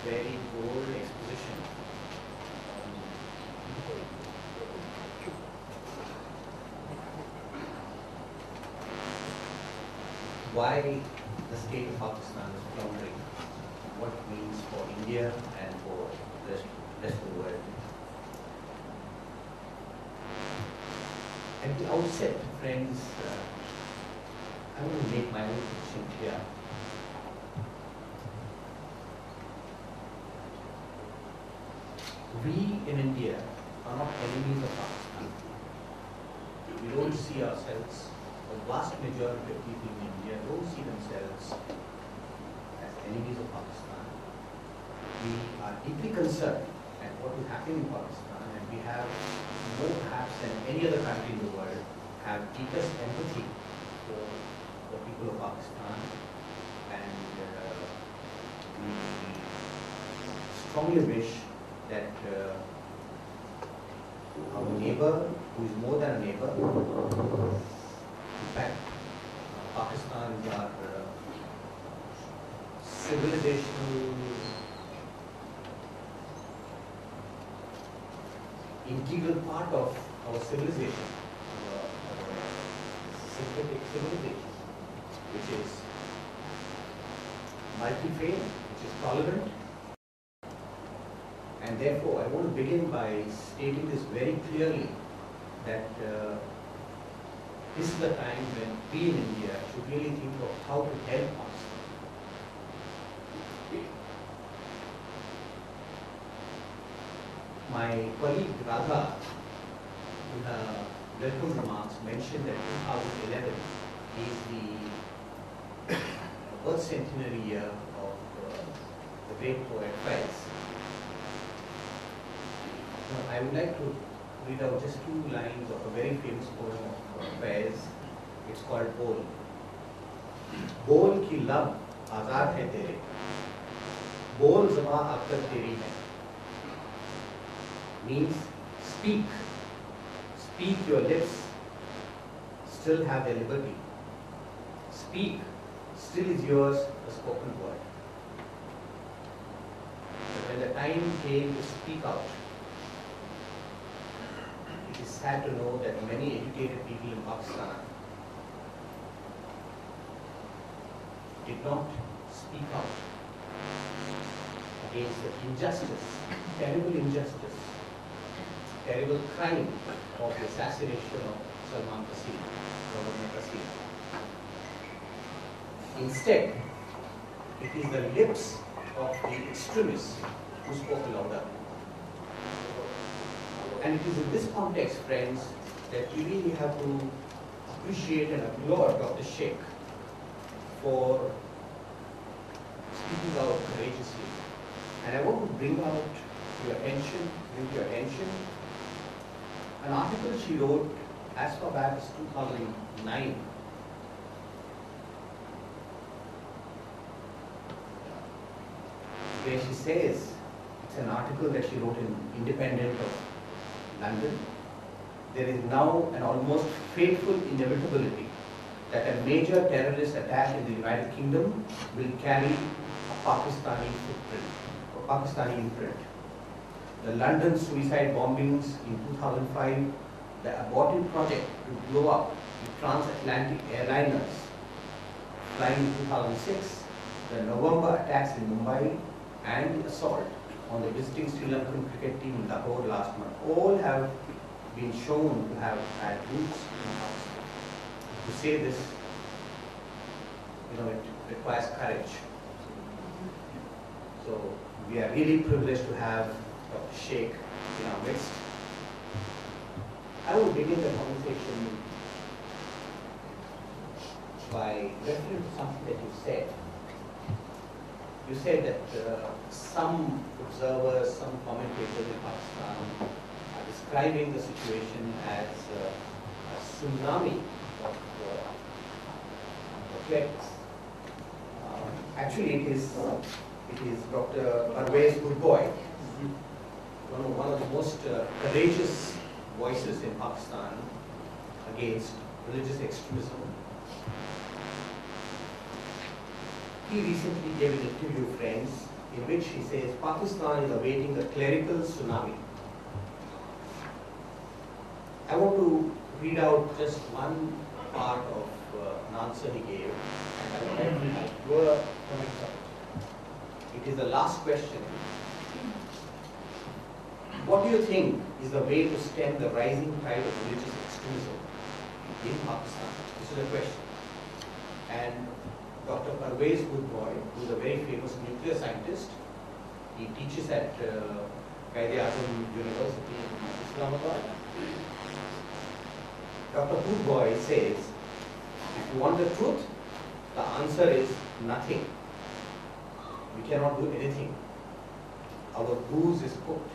very bold exposition why the state of Pakistan is floundering, what it means for India and for the rest of the world. At the outset, friends, I want to make my own position clear. We in India are not enemies of Pakistan. We don't see ourselves, the vast majority of people in India don't see themselves as enemies of Pakistan. We are deeply concerned at what is happening in Pakistan, and we have more perhaps than any other country in the world have deepest empathy for the people of Pakistan, and we strongly wish that our neighbor, who is more than a neighbor, in fact, Pakistan is our civilizational integral part of our civilization, our synthetic civilization, which is multi-faith, which is tolerant. And therefore, I want to begin by stating this very clearly, that this is the time when we in India should really think of how to help Pakistan. My colleague Radha, in her welcome remarks, mentioned that 2011 is the birth centenary year of the great poet Faiz. I would like to read out just two lines of a very famous poem of Faiz. It's called Bol. Bol ki lab azad hai tere, bol zaba ab tak teri hai. Means speak, speak, your lips still have their liberty. Speak, still is yours the spoken word. But when the time came to speak out, it is sad to know that many educated people in Pakistan did not speak out against the injustice, terrible injustice, terrible crime of the assassination of Salman Taseer, Governor Taseer. Instead, it is the lips of the extremists who spoke louder. And it is in this context, friends, that we really have to appreciate and applaud Dr. Shaikh for speaking out courageously. And I want to bring to your attention an article she wrote as far back as 2009. Where she says, it's an article that she wrote in Independent of London, there is now an almost fateful inevitability that a major terrorist attack in the United Kingdom will carry a Pakistani footprint, or Pakistani imprint. The London suicide bombings in 2005, the aborted project to blow up the transatlantic airliners flying in 2006, the November attacks in Mumbai, and the assault on the visiting Sri Lankan cricket team in Lahore last month, all have been shown to have had roots in Pakistan. To say this, it requires courage. So we are really privileged to have Dr. Shaikh in our midst. I will begin the conversation by referring to something that you said. You said that some observers, some commentators in Pakistan are describing the situation as a tsunami of threats. Actually, it is Dr. Parvez Goodboy, one of the most courageous voices in Pakistan against religious extremism. He recently gave an interview, friends, in which he says Pakistan is awaiting a clerical tsunami. I want to read out just one part of an answer he gave, and I would like to have your comments on it. It is the last question. What do you think is the way to stem the rising tide of religious extremism in Pakistan? This is a question. And Dr. Parvez Budboy, who is a very famous nuclear scientist, he teaches at Quaid-e-Azam University in Islamabad. Dr. Budboy says, if you want the truth, the answer is nothing. We cannot do anything. Our booze is cooked.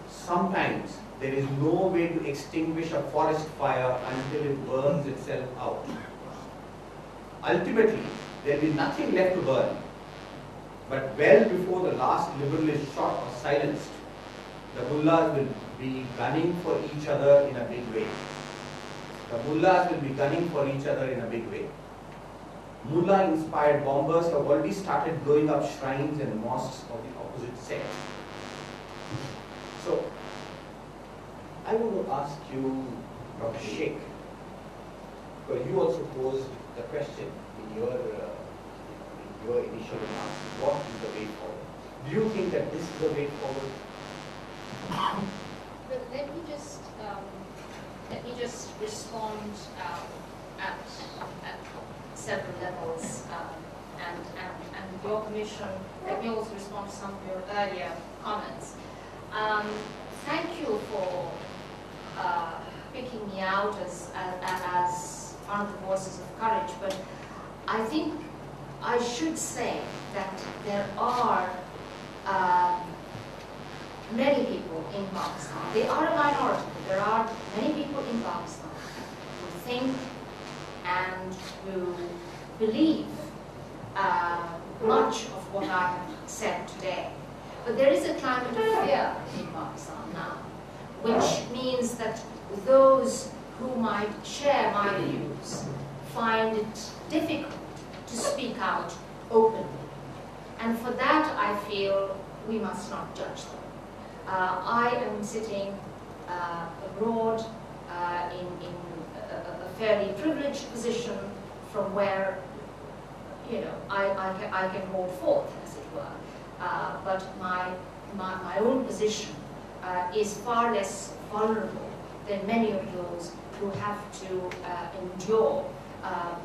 Sometimes there is no way to extinguish a forest fire until it burns itself out. Ultimately, there will be nothing left to burn. But well before the last liberal is shot or silenced, the mullahs will be gunning for each other in a big way. The mullahs will be gunning for each other in a big way. Mullah-inspired bombers have already started blowing up shrines and mosques of the opposite sect. So, I want to ask you, Dr. Shaikh, because you also posed the question in your initial remarks, what is the way forward? Do you think that this is the way forward? But let me just respond at several levels, and with your permission, let me also respond to some of your earlier comments. Thank you for picking me out as one of the voices of courage, but I think I should say that there are many people in Pakistan. They are a minority. There are many people in Pakistan who think and who believe much of what I have said today. But there is a climate of fear in Pakistan now, which means that those who might share my views find it difficult to speak out openly. And for that, I feel we must not judge them. I am sitting abroad in a fairly privileged position from where, you know, I can hold forth, as it were. But my own position is far less vulnerable than many of those who have to endure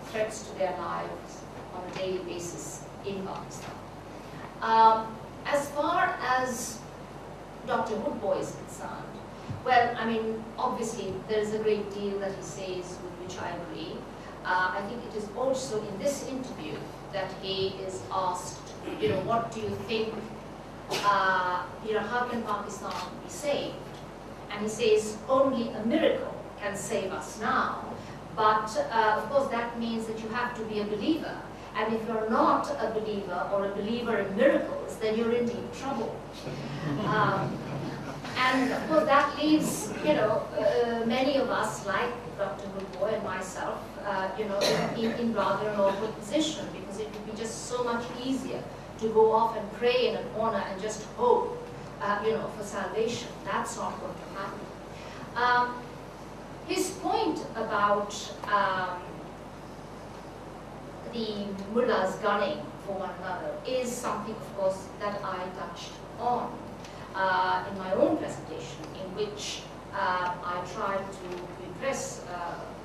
threats to their lives on a daily basis in Pakistan. As far as Dr. Woodboy is concerned, well, I mean, obviously there is a great deal that he says with which I agree. I think it is also in this interview that he is asked, you know, what do you think, you know, how can Pakistan be saved? And he says, only a miracle can save us now. But of course that means that you have to be a believer. And if you're not a believer or a believer in miracles, then you're in deep trouble. And of course that leaves, you know, many of us, like Dr. Woodboy and myself, you know, in rather an awkward position, because it would be just so much easier to go off and pray in a corner and just hope, you know, for salvation. That's not going to happen. His point about the mullahs gunning for one another is something, of course, that I touched on in my own presentation, in which I tried to impress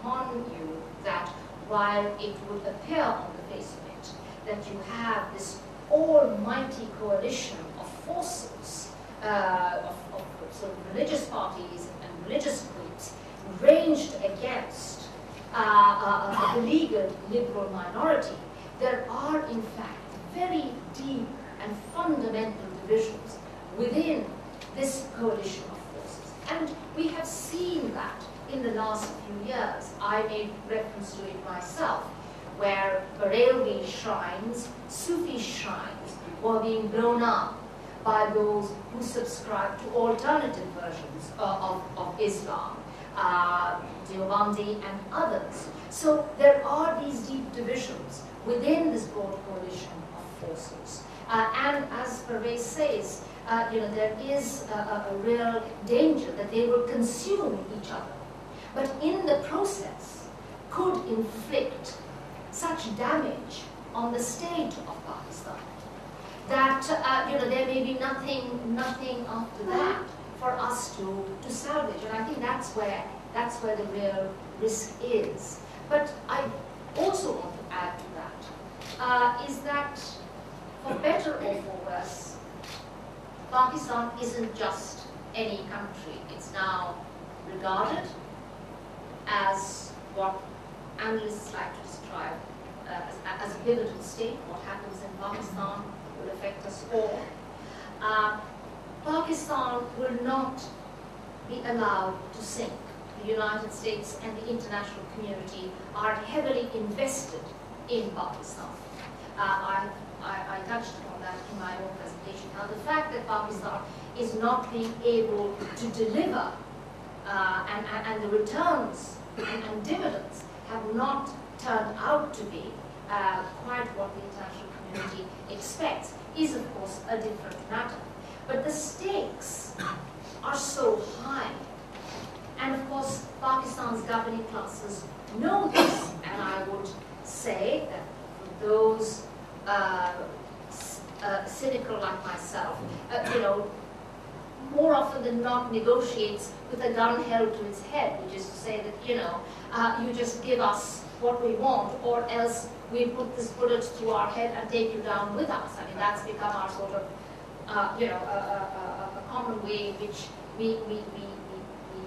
upon you that while it would appear on the face of it that you have this almighty coalition of forces, of sort of religious parties and religious groups ranged against a beleaguered liberal minority, there are in fact very deep and fundamental divisions within this coalition of forces. And we have seen that in the last few years. I made reference to it myself, where Barelvi shrines, Sufi shrines, were being blown up by those who subscribe to alternative versions of Islam, Deobandi and others. So there are these deep divisions within this broad coalition of forces. And as Pervez says, there is a real danger that they will consume each other, but in the process could inflict such damage on the state of Pakistan that there may be nothing after that for us to salvage. And I think that's where the real risk is. But I also want to add to that, is that for better or for worse, Pakistan isn't just any country. It's now regarded as what analysts like to describe as a pivotal state. What happens in Pakistan will affect us all. Pakistan will not be allowed to sink. The United States and the international community are heavily invested in Pakistan. I touched upon that in my own presentation. Now, the fact that Pakistan is not being able to deliver and the returns and dividends have not turned out to be quite what the international community expects is, of course, a different matter. But the stakes are so high. And of course, Pakistan's governing classes know this. And I would say that for those cynical like myself, more often than not negotiates with a gun held to its head, which is to say that, you just give us what we want, or else we put this bullet through our head and take you down with us. I mean, that's become our sort of, a common way in which we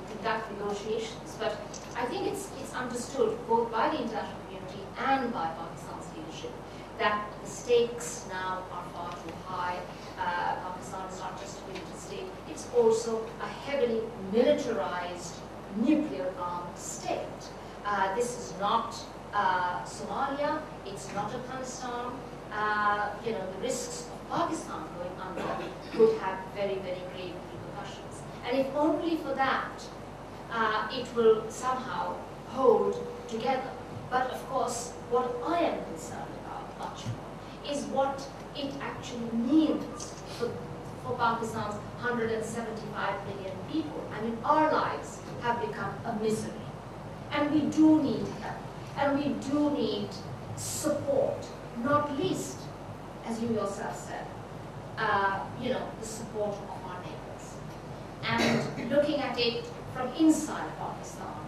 conduct negotiations. But I think it's understood both by the international community and by Pakistan's leadership that the stakes now are far too high. Pakistan is not just a military state, it's also a heavily militarized, nuclear-armed state. This is not Somalia, it's not Afghanistan. The risks of Pakistan going under could have very, very grave repercussions. And if only for that, it will somehow hold together. But of course, what I am concerned about much more is what it actually means for Pakistan's 175 million people. I mean, our lives have become a misery. And we do need help. And we do need support, not least, as you yourself said, the support of our neighbors. And looking at it from inside Pakistan,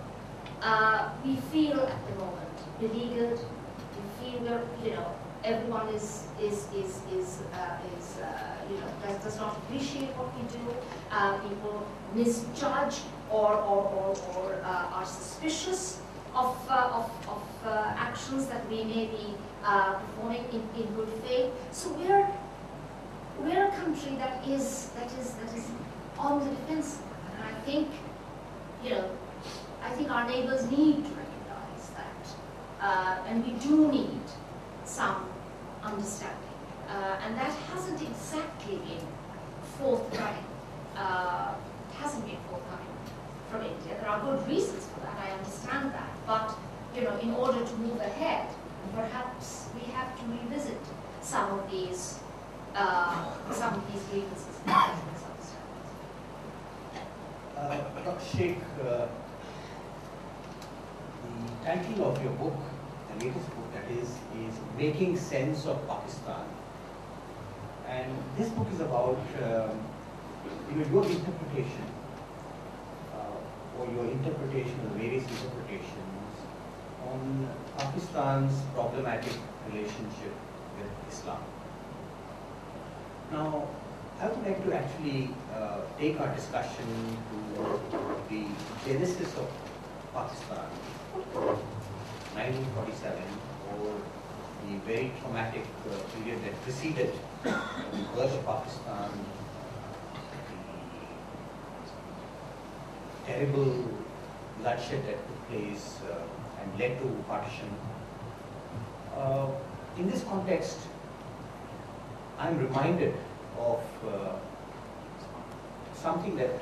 we feel at the moment beleaguered. We feel everyone does not appreciate what we do. People misjudge or are suspicious of actions that we may be performing in good faith. So we're a country that is on the defensive, and I think our neighbors need to recognize that, and we do need some understanding, and that hasn't exactly been forthcoming. From India. There are good reasons for that, I understand that. But in order to move ahead, perhaps we have to revisit some of these grievances and misunderstandings. Dr. Shaikh, the title of your book, the latest book, that is Making Sense of Pakistan. And this book is about your interpretation, or your interpretation of various interpretations on Pakistan's problematic relationship with Islam. Now, I would like to actually take our discussion to the genesis of Pakistan, 1947, or the very traumatic period that preceded the birth of Pakistan, the terrible bloodshed that took place and led to partition. In this context, I'm reminded of something that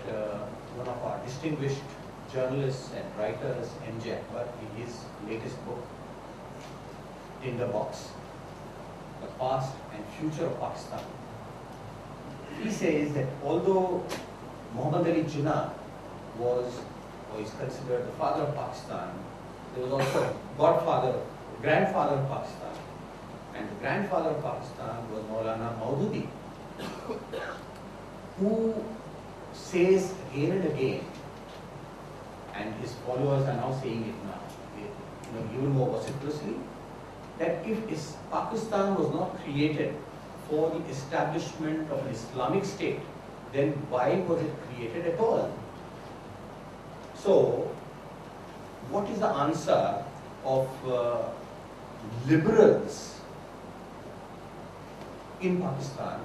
one of our distinguished journalists and writers, M.J. Akbar, in his latest book, Tinder Box, The Past and Future of Pakistan, he says that although Muhammad Ali Jinnah was, or is considered the father of Pakistan, there was also godfather, grandfather of Pakistan. And the grandfather of Pakistan was Maulana Maududi, who says again and again, and his followers are now saying it now, even more vociferously, that if Pakistan was not created for the establishment of an Islamic state, then why was it created at all? So, what is the answer of liberals in Pakistan?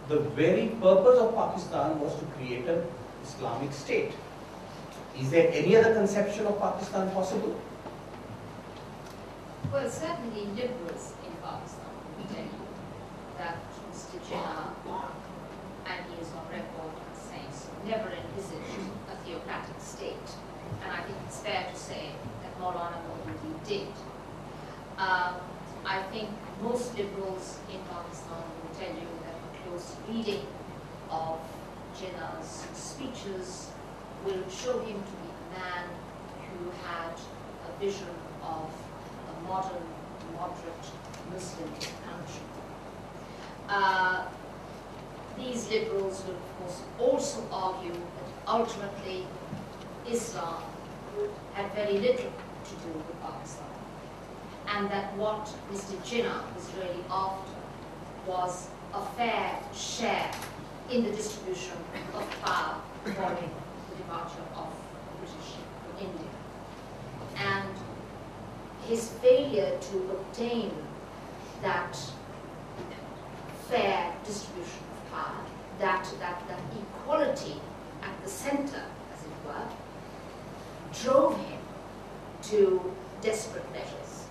The very purpose of Pakistan was to create an Islamic state. Is there any other conception of Pakistan possible? Well, certainly liberals in Pakistan will tell you that Mr. Jinnah, and he is on record as saying so, never envisaged a theocratic state. And I think it's fair to say that Maulana Maududi did. I think most liberals in Pakistan will tell you that a close reading of Jinnah's speeches will show him to be a man who had a vision of a modern, moderate Muslim country. These liberals will, of course, also argue that ultimately Islam had very little to do with Pakistan, and that what Mr. Jinnah was really after was a fair share in the distribution of power following the departure of the British from India. And his failure to obtain that fair distribution of power, that equality at the center, as it were, drove him to desperate measures.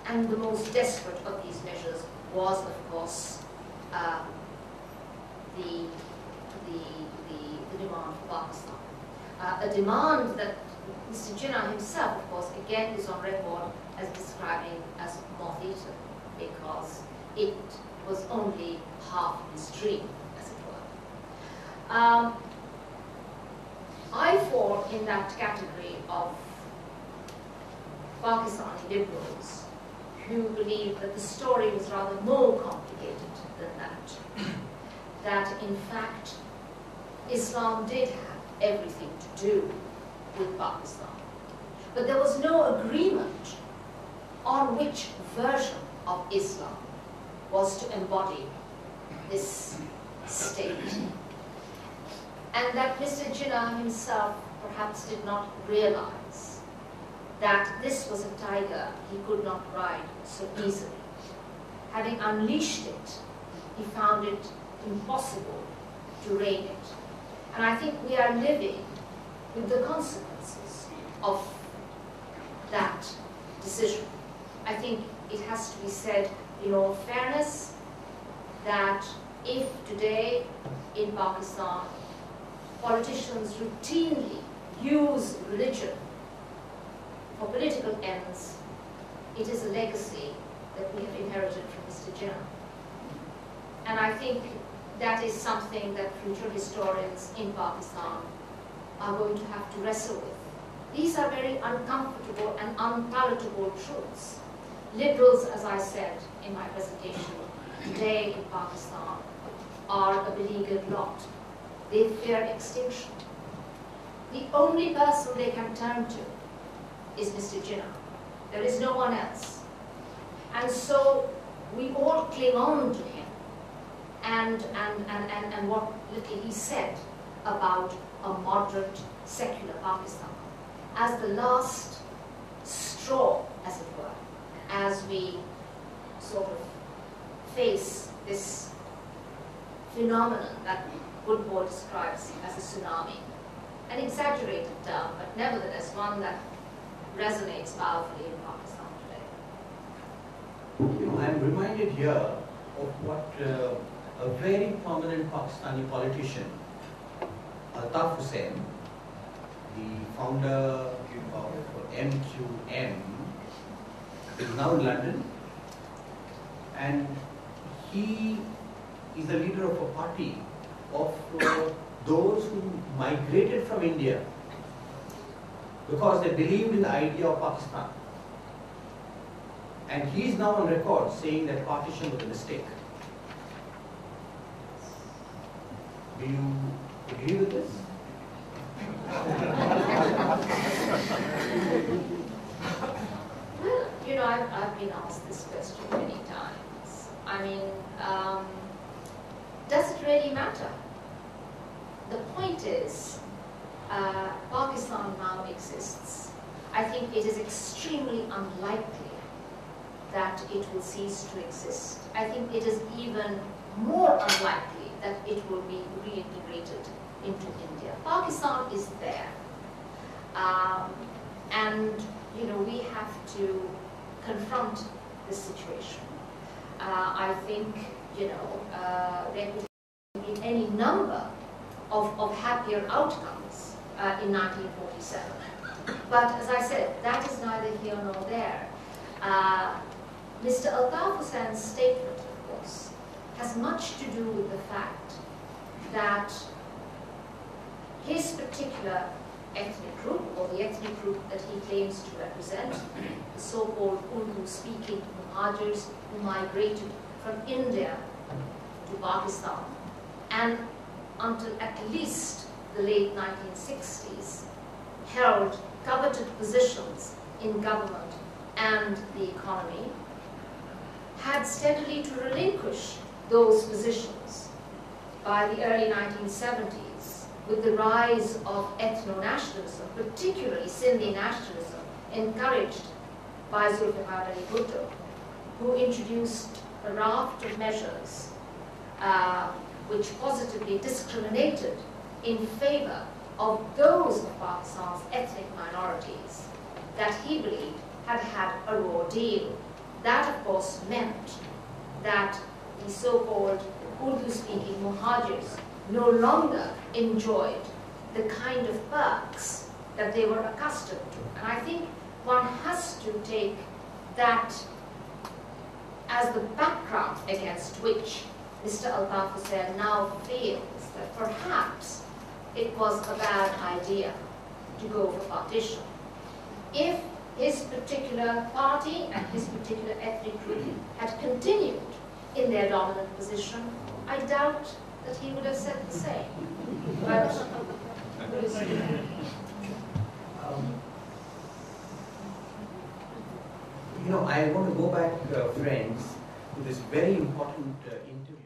And the most desperate of these measures was, of course, the demand for Pakistan. A demand that Mr. Jinnah himself, of course, again is on record as describing as moth-eaten, because it was only half his dream, as it were. I fall in that category of Pakistani liberals who believe that the story was rather more complicated than that. That, in fact, Islam did have everything to do with Pakistan. But there was no agreement on which version of Islam was to embody this state. And that Mr. Jinnah himself perhaps did not realize that this was a tiger he could not ride so easily. Having unleashed it, he found it impossible to rein it. And I think we are living with the consequences of that decision. I think it has to be said in all fairness that if today in Pakistan politicians routinely use religion for political ends, it is a legacy that we have inherited from Mr. Jinnah. And I think that is something that future historians in Pakistan are going to have to wrestle with. These are very uncomfortable and unpalatable truths. Liberals, as I said in my presentation, today in Pakistan are a beleaguered lot. They fear extinction. The only person they can turn to is Mr. Jinnah. There is no one else. And so we all cling on to him and what little he said about a moderate, secular Pakistan as the last straw, as it were, as we sort of face this phenomenon that Woodward describes as a tsunami. An exaggerated term, but nevertheless one that resonates powerfully in Pakistan today. I am reminded here of what a very prominent Pakistani politician, Altaf Hussain, the founder of MQM, is now in London, and he is the leader of a party of those who migrated from India because they believed in the idea of Pakistan. And he is now on record saying that partition was a mistake. Do you agree with this? Well, you know, I've been asked this question many times. I mean, does it really matter? The point is, Pakistan now exists. I think it is extremely unlikely that it will cease to exist. I think it is even more unlikely that it will be reintegrated into India. Pakistan is there. And, you know, we have to confront this situation. I think, you know, there could be any number of happier outcomes in 1947. But as I said, that is neither here nor there. Mr. Altaf Hussein's statement, of course, has much to do with the fact that his particular ethnic group, or the ethnic group that he claims to represent, the so-called Urdu-speaking Muhajirs who migrated from India to Pakistan, and until at least the late 1960s, held coveted positions in government and the economy, had steadily to relinquish those positions by the early 1970s with the rise of ethno-nationalism, particularly Sindhi nationalism, encouraged by Zulfikar Ali Bhutto, who introduced a raft of measures which positively discriminated in favor of those of Pakistan's ethnic minorities that he believed had had a raw deal. That, of course, meant that the so-called Urdu-speaking Muhajirs no longer enjoyed the kind of perks that they were accustomed to. And I think one has to take that as the background against which Mr. Altaf Hussain now feels that perhaps it was a bad idea to go for partition. If his particular party and his particular ethnic group had continued in their dominant position, I doubt that he would have said the same. But we'll see. You know, I want to go back, friends, to this very important interview.